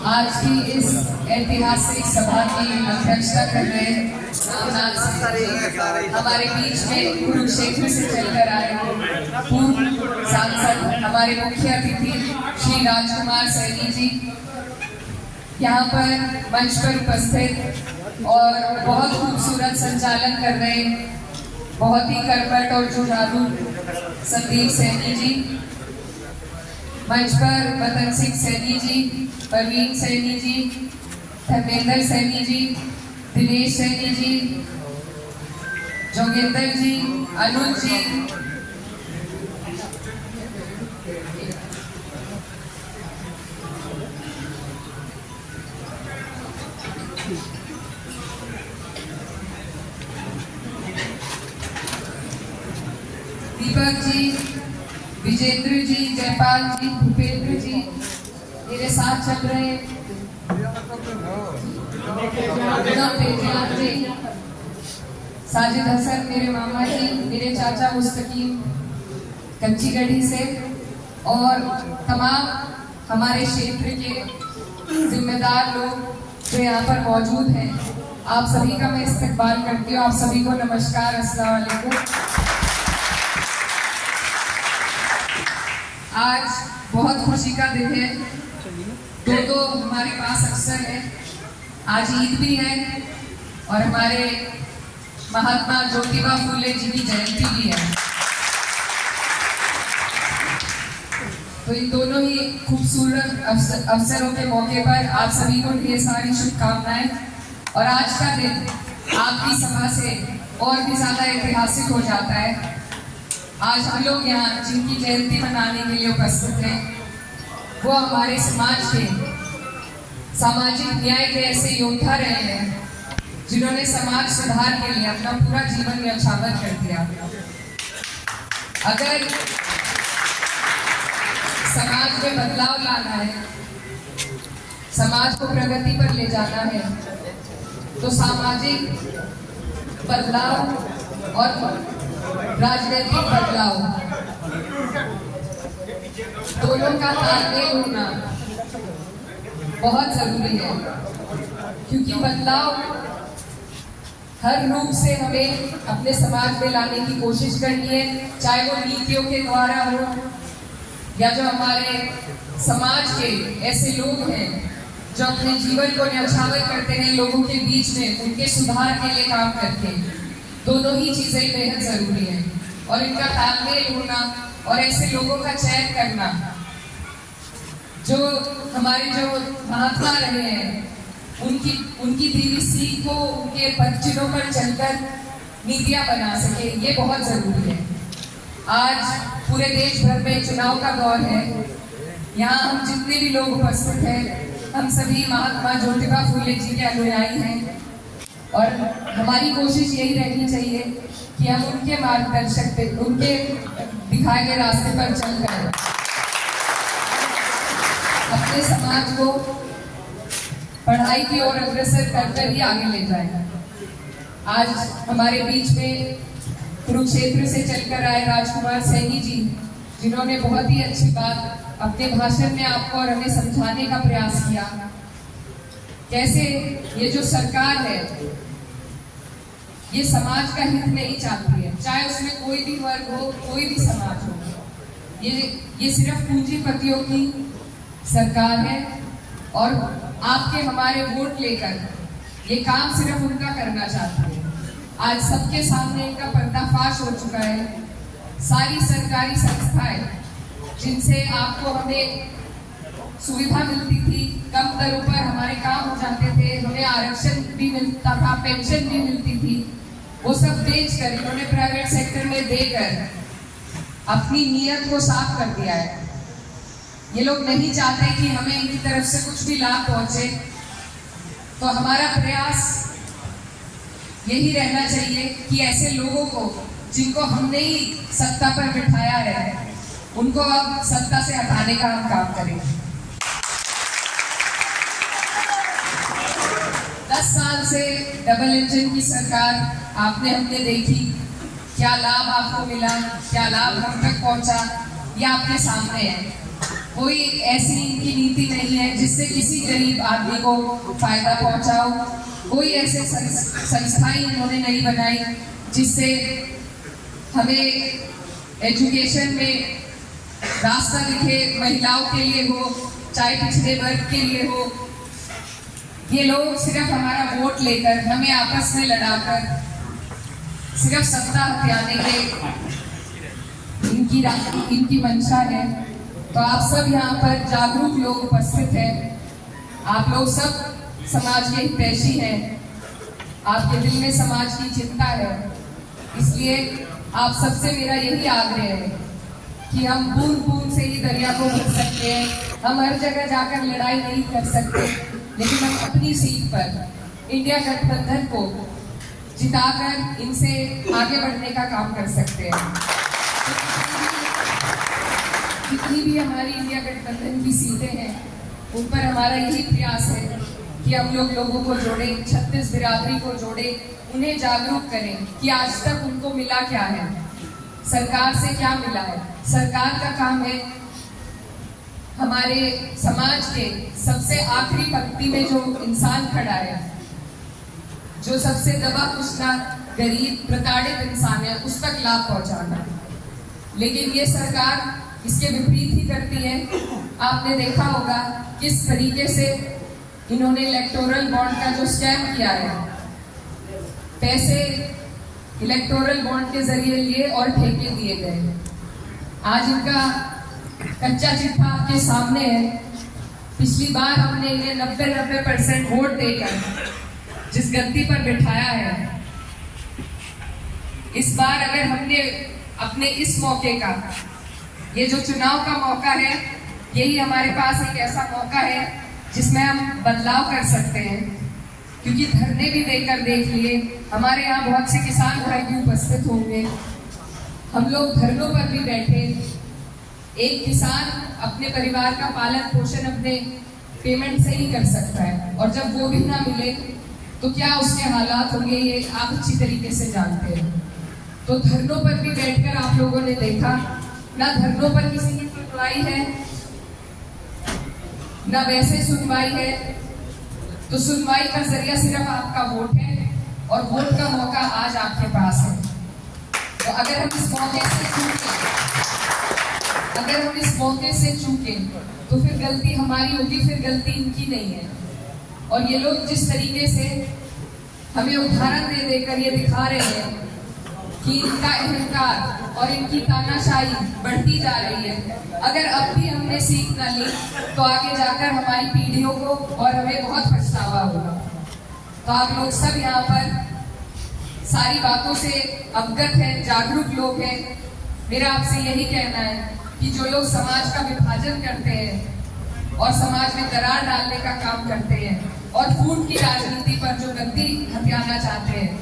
आज की इस ऐतिहासिक सभा की अध्यक्षता कर रहे रामनाथ सिंह हमारे बीच में कुरुक्षेत्र से चलकर आए पूर्व सांसद हमारे मुख्य अतिथि श्री राजकुमार सैनी जी यहाँ पर मंच पर उपस्थित और बहुत खूबसूरत संचालन कर रहे बहुत ही कर्मठ और जुझारू संदीप सैनी जी, मंच पर मदन सिंह सैनी जी, परवीन सैनी जी, धर्मेंद्र सैनी जी, दिनेश सैनी जी, जोगेंद्र जी, अनुज जी, दीपक जी, विजेंद्र जी, जयपाल जी, भूपेंद्र जी मेरे साथ चल रहे हैं, साजिद हसन मेरे मामा जी, मेरे चाचा मुस्तकीम कच्ची गढ़ी से और तमाम हमारे क्षेत्र के जिम्मेदार लोग जो यहाँ पर मौजूद हैं, आप सभी का मैं इस्तकबाल करती हूँ। आप सभी को नमस्कार, अस्सलाम वालेकुम। आज बहुत खुशी का दिन है, दो हमारे पास अवसर है। आज ईद भी है और हमारे महात्मा ज्योतिबा फूले जी की जयंती भी है, तो इन दोनों ही खूबसूरत अवसरों के मौके पर आप सभी को ढेर सारी शुभकामनाएं। और आज का दिन आपकी सभा से और भी ज्यादा ऐतिहासिक हो जाता है। आज हम लोग यहाँ जिनकी जयंती मनाने के लिए उपस्थित हैं, वो हमारे समाज के सामाजिक न्याय के ऐसे योद्धा रहे हैं जिन्होंने समाज सुधार के लिए अपना पूरा जीवन न्यौछावर कर दिया। अगर समाज में बदलाव लाना है, समाज को प्रगति पर ले जाना है, तो सामाजिक बदलाव और राजनीतिक बदलाव दोनों का तालमेल होना बहुत जरूरी है, क्योंकि बदलाव हर रूप से हमें अपने समाज में लाने की कोशिश करनी है, चाहे वो नीतियों के द्वारा हो या जो हमारे समाज के ऐसे लोग हैं जो अपने जीवन को न्यौछावर करते हैं लोगों के बीच में, उनके सुधार के लिए काम करते हैं। दोनों ही चीजें बेहद जरूरी है और इनका तालमेल होना और ऐसे लोगों का चयन करना जो हमारे जो महात्मा रहे हैं, उनकी दी हुई सीख को उनके पदचिन्हों पर चलकर नीतियां बना सके, ये बहुत जरूरी है। आज पूरे देश भर में चुनाव का दौर है। यहाँ हम जितने भी लोग उपस्थित हैं, हम सभी महात्मा ज्योतिबा फूले जी के अनुयायी हैं और हमारी कोशिश यही रहनी चाहिए कि हम उनके मार्गदर्शक पे, उनके दिखाए गए रास्ते पर चलकर अपने समाज को पढ़ाई की ओर अग्रसर कर ही आगे ले जाए। आज हमारे बीच में कुरुक्षेत्र से चलकर आए राजकुमार सैनी जी, जिन्होंने बहुत ही अच्छी बात अपने भाषण में आपको और हमें समझाने का प्रयास किया, कैसे ये जो सरकार है ये समाज का हित नहीं चाहती है, चाहे उसमें कोई भी वर्ग हो, कोई भी समाज हो। ये सिर्फ पूंजीपतियों की सरकार है और आपके हमारे वोट लेकर ये काम सिर्फ उनका करना चाहती है। आज सबके सामने इनका पर्दाफाश हो चुका है। सारी सरकारी संस्थाएं जिनसे आपको हमें सुविधा मिलती थी, कम दरों पर हमारे काम हो जाते थे, हमें आरक्षण भी मिलता था, पेंशन भी मिलती थी, वो सब बेचकर इन्होंने प्राइवेट सेक्टर में देकर अपनी नीयत को साफ कर दिया है। ये लोग नहीं चाहते कि हमें इनकी तरफ से कुछ भी लाभ पहुंचे, तो हमारा प्रयास यही रहना चाहिए कि ऐसे लोगों को जिनको हमने ही सत्ता पर बिठाया है, उनको अब सत्ता से हटाने का हम काम करेंगे। 10 साल से डबल इंजन की सरकार आपने हमने देखी, क्या लाभ आपको मिला, क्या लाभ हम तक पहुंचा, ये आपके सामने है। कोई ऐसी इनकी नीति नहीं है जिससे किसी गरीब आदमी को फायदा पहुंचाओ। कोई ऐसे संस्थाएं इन्होंने नहीं बनाई जिससे हमें एजुकेशन में रास्ता दिखे, महिलाओं के लिए हो चाहे पिछड़े वर्ग के लिए हो। ये लोग सिर्फ हमारा वोट लेकर, हमें आपस में लड़ाकर सिर्फ सत्ता हथियाने के इनकी मंशा है। तो आप सब यहाँ पर जागरूक लोग उपस्थित हैं। आप लोग सब समाज के हितैषी हैं। आपके दिल में समाज की चिंता है, इसलिए आप सबसे मेरा यही आग्रह है कि हम बूंद बूंद से ही दरिया को भर सकते हैं। हम हर जगह जाकर लड़ाई नहीं कर सकते, लेकिन हम अपनी सीट पर इंडिया गठबंधन को जिताकर इनसे आगे बढ़ने का काम कर सकते हैं। जितनी भी हमारी इंडिया गठबंधन की सीटें हैं, उन पर हमारा यही प्रयास है कि हम लोगों को जोड़े, 36 बिरादरी को जोड़े, उन्हें जागरूक करें कि आज तक उनको मिला क्या है, सरकार से क्या मिला है। सरकार का काम है हमारे समाज के सबसे आखिरी पंक्ति में जो इंसान खड़ा है, जो सबसे दबा कुचला गरीब प्रताड़ित इंसान है, उस तक लाभ पहुंचाना। लेकिन ये सरकार इसके विपरीत ही करती है। आपने देखा होगा किस तरीके से इन्होंने इलेक्टोरल बॉन्ड का जो स्कैम किया है, पैसे इलेक्टोरल बॉन्ड के जरिए लिए और ठेके दिए गए। आज इनका कच्चा चिट्ठा आपके सामने है। पिछली बार हमने इन्हें 90% वोट देकर जिस गद्दी पर बिठाया है, इस बार अगर हमने अपने इस मौके का, ये जो चुनाव का मौका है, यही हमारे पास एक ऐसा मौका है जिसमें हम बदलाव कर सकते हैं। क्योंकि धरने भी देकर देख लिए, हमारे यहाँ बहुत से किसान भाई भी उपस्थित होंगे, हम लोग धरनों पर भी बैठे। एक किसान अपने परिवार का पालन पोषण अपने पेमेंट से ही कर सकता है, और जब वो भी ना मिले तो क्या उसके हालात होंगे, ये आप अच्छी तरीके से जानते हैं। तो धरनों पर भी बैठकर आप लोगों ने देखा, ना धरनों पर किसी की सुनवाई है, ना वैसे सुनवाई है। तो सुनवाई का जरिया सिर्फ आपका वोट है, और वोट का मौका आज आपके पास है। तो अगर हम इस मौके से चूके तो फिर गलती हमारी होगी, फिर गलती इनकी नहीं है। और ये लोग जिस तरीके से हमें उदाहरण दे देकर ये दिखा रहे हैं कि इनका अहंकार और इनकी तानाशाही बढ़ती जा रही है, अगर अब भी हमने सीख न ली तो आगे जाकर हमारी पीढ़ियों को और हमें बहुत पछतावा होगा। तो आप लोग सब यहाँ पर सारी बातों से अवगत हैं, जागरूक लोग हैं। मेरा आपसे यही कहना है कि जो लोग समाज का विभाजन करते हैं और समाज में दरार डालने का काम करते हैं और फूट की राजनीति पर जो गद्दी हथियाना चाहते हैं,